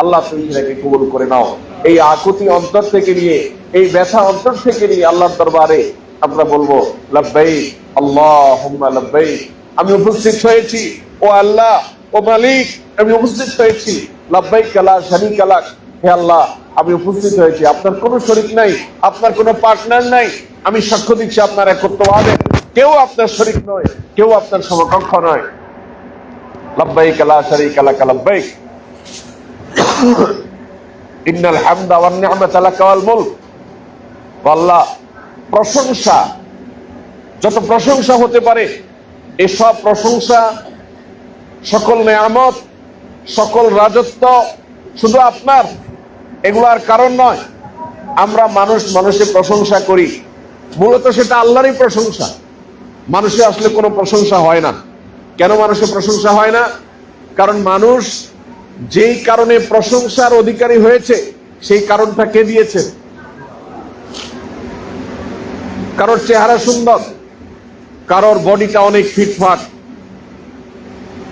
আল্লাহ তুমি সেটাকে কবুল করে নাও। এই আকুতি অন্তর থেকে নিয়ে, এই ব্যথা অন্তর থেকে নিয়ে আল্লাহর দরবারে আমরা বলবো লাব্বাইক আল্লাহুম্মা লাব্বাইক। আমি উপস্থিত হয়েছি ও আল্লাহ, ও মালিক, আমি উপস্থিত হয়েছি। লাব্বাইক লা শারীকা লাক, হে আল্লাহ আমি উপস্থিত হয়েছি, আপনার কোনো শরীক নাই, আপনার কোনো পার্টনার নাই। আমি সাক্ষ্য দিচ্ছি আপনার একত্ববাদে, কেউ আপনার শরীক নয়, কেউ আপনার সমকক্ষ নয়। লাব্বাইক লা শারীকা লাক লাব্বাইক ইন্নাল হামদা ওয়ান নি'মাতা লাকা ওয়াল মুলক। আল্লাহ, প্রশংসা, যত প্রশংসা হতে পারে, এসব প্রশংসা, সকল নেয়ামত, সকল রাজত্ব শুধু আপনার, এগুলার কারণ নয়। আমরা মানুষের প্রশংসা করি, মূলত সেটা আল্লাহরই প্রশংসা। মানুষে আসলে কোনো প্রশংসা হয় না। কেন মানুষের প্রশংসা হয় না? কারণ মানুষ যেই কারণে প্রশংসার অধিকারী হয়েছে, সেই কারণটা কে দিয়েছে? কারোর চেহারা সুন্দর, কারোর বডিটা অনেক ফিটফাট,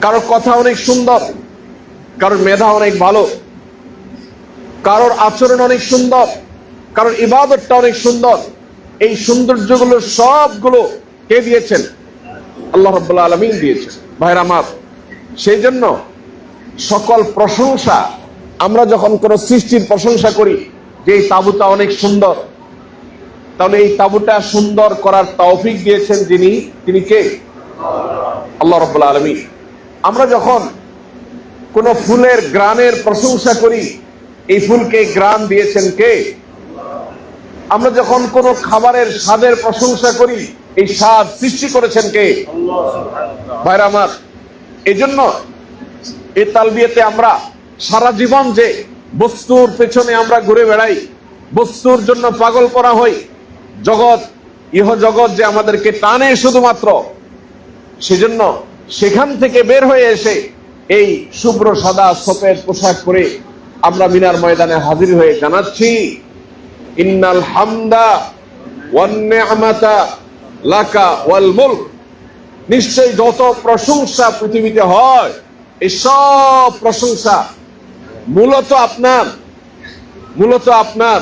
কারোর কথা অনেক সুন্দর, কারোর মেধা অনেক ভালো, কারোর আচরণ অনেক সুন্দর, কারোর ইবাদতটা অনেক সুন্দর। এই সৌন্দর্যগুলো সবগুলো কে দিয়েছেন? আল্লাহ রাব্বুল আলামিন দিয়েছেন। ভাইরা আমার, সেই জন্য সকল প্রশংসা, আমরা যখন কোন সৃষ্টির প্রশংসা করি যে এই তাঁবুটা অনেক সুন্দর, তাহলে এই তাঁবুটা সুন্দর করার তৌফিক দিয়েছেন যিনি, তিনি কে? আল্লাহ রাব্বুল আলামিন। আমরা যখন কোন ফুলের গ্রানের প্রশংসা করি, এই ফুলকে গ্রান দিয়েছেন কে? আমরা যখন কোন খাবারের স্বাদের প্রশংসা করি, এই স্বাদ সৃষ্টি করেছেন কে? ভাইরা আমার, এই জন্য এই তালবিয়াতে আমরা সারা জীবন যে বস্তুর পেছনে আমরা ঘুরে বেড়াই, বস্তুর জন্য পাগল করা হই, জগৎ, ইহ জগৎ যে আমাদেরকে টানে শুধুমাত্র, সেজন্য সেখান থেকে বের হয়ে এসে এই শুভ্র সাদা সফেদ পোশাক পরে আমরা মিনার ময়দানে হাজির হয়ে জানাচ্ছি ইন্নাল হামদা ওয়ান নি'মাতা লাকা ওয়াল মুলক। নিশ্চয়ই যত প্রশংসা পৃথিবীতে হয়, এই সব প্রশংসা মূলত আপনার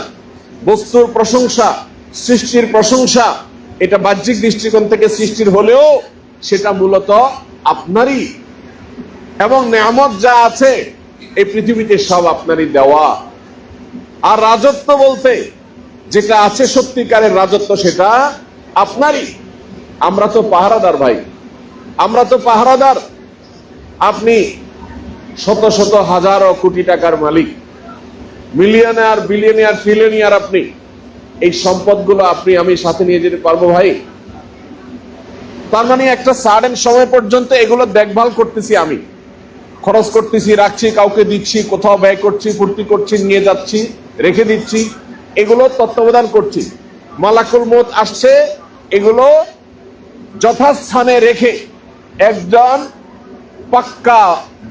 বস্তুর প্রশংসা, সৃষ্টির প্রশংসা। এটা বাহ্যিক দৃষ্টিকোণ থেকে সৃষ্টির হলেও সেটা মূলত আপনারই, এবং নেয়ামত যা আছে এই পৃথিবীতে সব আপনারই দেওয়া। আর রাজত্ব বলতে যেটা আছে, সত্যিকারের রাজত্ব, সেটা আপনারই। আমরা তো পাহারাদার ভাই, আমরা তো পাহারাদার। আপনি শত শত হাজারো কোটি টাকার মালিক, মিলিয়নিয়ার, বিলিয়নিয়ার, ট্রিলিয়নিয়ার। আপনি এই সম্পদগুলো আপনি আমি সাথে নিয়ে যেতে পারবো ভাই? তার মানে একটা সার্টেন সময় পর্যন্ত এগুলো দেখভাল করতেছি, আমি খরচ করতেছি, রাখছি, কাউকে দিচ্ছি, কোথাও ব্যয় করছি, ফুর্তি করছি, নিয়ে যাচ্ছি, রেখে দিচ্ছি, এগুলো তত্ত্বাবধান করছি। মালাকুল মউত আসছে, এগুলো যথাস্থানে রেখে একজন পাক্কা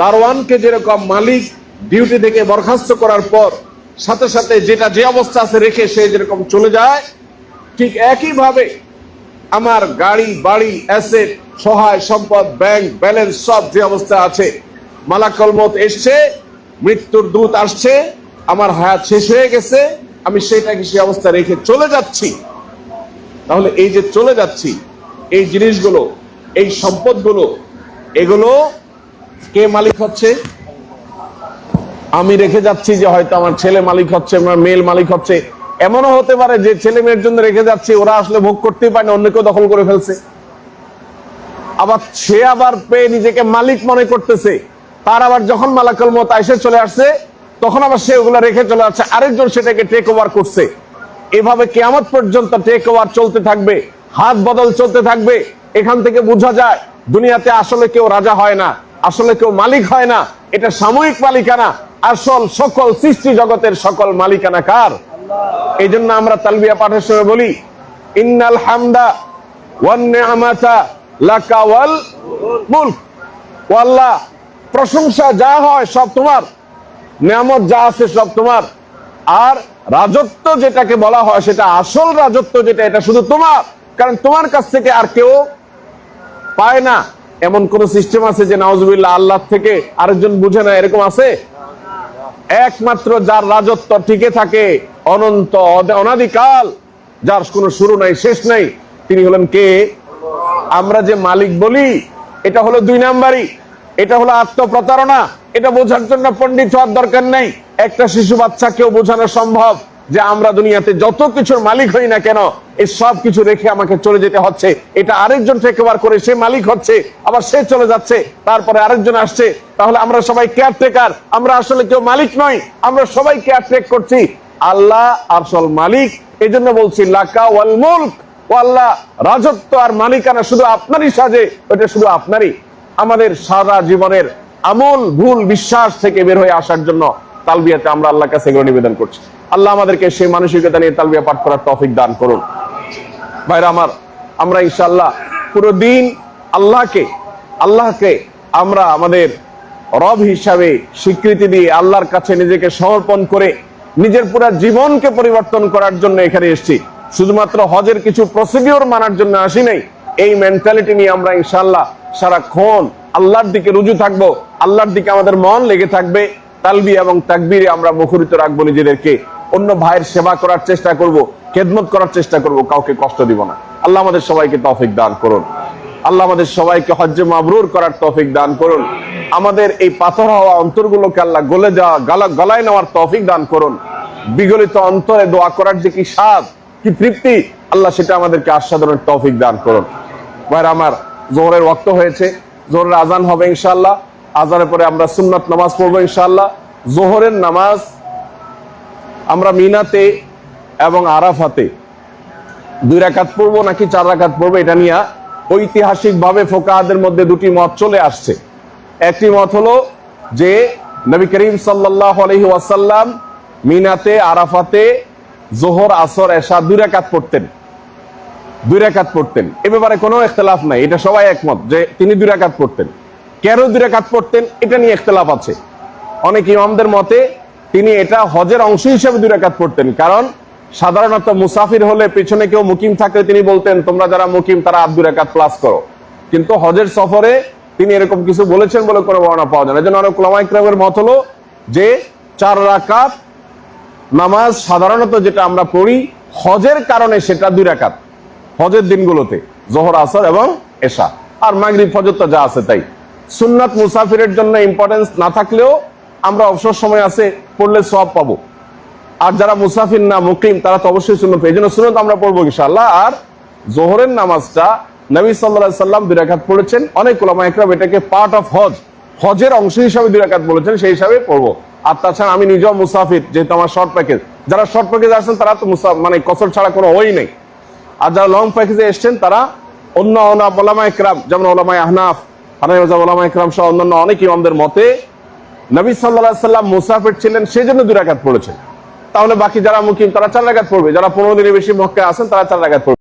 দারোয়ানকে যেরকম মালিক ডিউটি থেকে বরখাস্ত করার পর সাথে সাথে যেটা যে অবস্থা আছে রেখে সে যেরকম চলে যায়, ঠিক একই ভাবে আমার গাড়ি, বাড়ি, অ্যাসেট, সহায় সম্পদ, ব্যাংক ব্যালেন্স সব যে অবস্থা আছে, মালাকুল মউত এসছে, মৃত্যুর দূত আসছে, আমার হায়াত শেষ হয়ে গেছে, আমি সেটাকে সে অবস্থা রেখে চলে যাচ্ছি। তাহলে এই যে চলে যাচ্ছি, এই জিনিসগুলো, এই সম্পদগুলো, এগুলো কে মালিক হচ্ছে? আমি রেখে যাচ্ছি যে হয়তো আমার ছেলে মালিক হচ্ছে, আমার মেয়ে মালিক হচ্ছে। এমনও হতে পারে যে ছেলে মেয়ের জন্য রেখে যাচ্ছে, ওরা আসলে ভোগ করতেই পারে না, অন্য কেউ দখল করে ফেলছে। আবার সে আবার পেয়ে নিজেকে মালিক মনে করতেছে, তার আবার যখন মালাকুল মউত এসে চলে আসছে, তখন আবার সে ওগুলা রেখে চলে আসছে, আরেকজন সেটাকে টেক ওভার করছে। এভাবে কিয়ামত পর্যন্ত টেক ওভার চলতে থাকবে, হাত বদল চলতে থাকবে। এখান থেকে বোঝা যায় দুনিয়াতে আসলে কেউ রাজা হয় না, আসলে কেউ মালিক হয় না। এটা সাময়িক মালিকানা, আসল সকল সৃষ্টি জগতের সকল মালিকানা কার? এই জন্য আমরা তালবিয়া পাঠের সময় বলি ইন্নাল হামদা ওয়ান নি'মাতা লাকা ওয়াল মুলক। ও আল্লাহ, প্রশংসা যা হয় সব তোমার, নিয়ামত যা আছে সব তোমার, আর রাজত্ব যেটাকে বলা হয় সেটা আসল রাজত্ব যেটা, এটা শুধু তোমার। কারণ তোমার কাছ থেকে আর কেউ পায় না। এমন কোন সিস্টেম আছে যে নাউজুবিল্লাহ আল্লাহ থেকে আরেকজন বুঝে না? এরকম আছে? একমাত্র যার রাজত্ব টিকে থাকে অনন্ত অনাদিকাল, যার কোনো শুরু নাই শেষ নাই, তিনি হলেন কে? আমরা যে মালিক বলি এটা হলো 2 নাম্বারই, এটা হলো আত্মপ্রতারণা। এটা বোঝার জন্য পণ্ডিত হওয়ার দরকার নেই। একটা শিশু বাচ্চাকেও বোঝানো সম্ভব যে আমরা দুনিয়াতে যত কিছুর মালিক হই না কেন, এই সব কিছু রেখে আমাকে চলে যেতে হচ্ছে। এটা আরেকজন টেক ওভার করে, সে মালিক হচ্ছে, আবার সে চলে যাচ্ছে, তারপরে আরেকজন আসছে। তাহলে আমরা সবাই কেয়ারটেকার, আমরা আসলে কেউ মালিক নই, আমরা সবাই কেয়ারটেক করছি। আল্লাহ আসল মালিক। এই জন্য বলছি লাকা ওয়াল মুলক, ও আল্লাহ, রাজত্ব আর মালিকানা শুধু আপনারই সাজে, ওটা শুধু আপনারই। আমাদের সারা জীবনের আমল ভুল বিশ্বাস থেকে বের হয়ে আসার জন্য তালবিয়াতে আমরা আল্লাহর কাছে এগুলো নিবেদন করছি। আল্লাহ আমাদেরকে সেই মানসিকতা নিয়ে তালবিয়া পাঠ করার তৌফিক দান করুন। ভাইরা আমার, আমরা ইনশাআল্লাহ পুরো দিন আল্লাহকে আমরা আমাদের রব হিসাবে স্বীকৃতি দিয়ে আল্লাহর কাছে নিজেকে সমর্পণ করে নিজের পুরো জীবনকে পরিবর্তন করার জন্য এখানে এসেছি। শুধুমাত্র হজের কিছু প্রসিডিওর মানার জন্য আসি নাই। এই মেন্টালিটি নিয়ে আমরা ইনশাআল্লাহ সারাক্ষণ আল্লাহর দিকে রুজু থাকবো, আল্লাহর দিকে আমাদের মন লেগে থাকবে। তালবিয়া এবং তাকবীরে আমরা মুখরিত রাখবো নিজেদেরকে, অন্য ভাইয়ের সেবা করার চেষ্টা করব, খেদমত করার চেষ্টা করব, কাউকে কষ্ট দিব না। আল্লাহ আমাদের সবাইকে তৌফিক দান করুন। আল্লাহ আমাদের সবাইকে হজ্জে মাবরুর করার তৌফিক দান করুন। আমাদের এই পাথর হওয়া অন্তরগুলোকে আল্লাহ গলে যাওয়া গলায় নেওয়ার তৌফিক দান করুন। বিগলিত অন্তরে দোয়া করার যে কি স্বাদ, কি তৃপ্তি, আল্লাহ সেটা আমাদেরকে আস্বাদনের তৌফিক দান করুন। ভাইরা আমার, জোহরের ওয়াক্ত হয়েছে, জোহরের আজান হবে ইনশাআল্লাহ। আজানের পরে আমরা সুন্নাত নামাজ পড়বো ইনশাআল্লাহ। জোহরের নামাজ আমরা মিনাতে এবং আরাফাতে 2 রাকাত পড়বো নাকি 4 রাকাত পড়বো, এটা নিয়ে ঐতিহাসিক ভাবে ফোকাহাদের মধ্যে 2টি মত চলে আসছে। একটি মত হলো যে নবী করিম সাল্লাল্লাহু আলাইহি ওয়াসাল্লাম মিনাতে আরাফাতে জোহর আসর এশা 2 রাকাত পড়তেন, 2 রাকাত পড়তেন। এ ব্যাপারে কোনো ইখতিলাফ নাই, এটা সবাই একমত যে তিনি 2 রাকাত পড়তেন। কেন 2 রাকাত পড়তেন এটা নিয়ে ইখতিলাফ আছে। অনেক ইমামদের মতে তিনি এটা হজের অংশ হিসেবে 2 রাকাত পড়তেন, কারণ সাধারণত মুসাফির হলে পেছনে কেউ মুকিম থাকলে তিনি বলতেন তোমরা যারা মুকিম তারা 2 রাকাত প্লাস করো। কিন্তু হজের সফরে তিনি এরকম কিছু বলেছেন বলে কোনো বর্ণনা পাওয়া যায় না। এজন্য অনেক উলামায়ে কেরামের মত হলো যে 4 রাকাত নামাজ সাধারণত যেটা আমরা পড়ি হজের কারণে সেটা 2 রাকাত, হজের দিনগুলোতে জোহর আসর এবং এশা, আর মাগরিব ফজর তো যা আছে তাই। সুন্নাত মুসাফিরের জন্য ইম্পর্টেন্স না থাকলেও আমরা অবসর সময় আছে পড়লে সওয়াব পাবো। আর যারা মুসাফির না মুকিম তারা তো অবশ্যই সুন্নত পাবে, এই জন্য সুন্নত আমরা পড়বো ইনশাআল্লাহ। আর জোহরের নামাজটা নবী সাল্লাল্লাহু আলাইহি সাল্লাম 2 রাকাত পড়েছেন। অনেক উলামায়ে কেরাম এটাকে পার্ট অফ হজ, হজের অংশ হিসাবে 2 রাকাত বলেছেন, সেই হিসাবে পড়বো। আর তাছাড়া আমি নিজেও মুসাফির, যেহেতু আমার শর্ট প্যাকেজ, যারা শর্ট প্যাকেজ আসছেন তারা তো মানে কসর ছাড়া কোনো ওই নেই। আর যারা লং প্যাকেজে এসছেন তারা অন্য উলামায়ে কেরাম যেমন উলামায়ে আহনাফ, হানাফি মাযহাব উলামায়ে কেরাম সহ অন্যান্য অনেক ইমামদের মতে নবী সাল্লাল্লাহু আলাইহি সাল্লাম মুসাফির ছিলেন সেজন্য 2 রাকাত পড়েছেন। তাহলে বাকি যারা মুকিম তারা 4 রাকাত পড়বে, যারা 15 দিনের বেশি মক্কায় আছেন তারা 4 রাকাত পড়বে।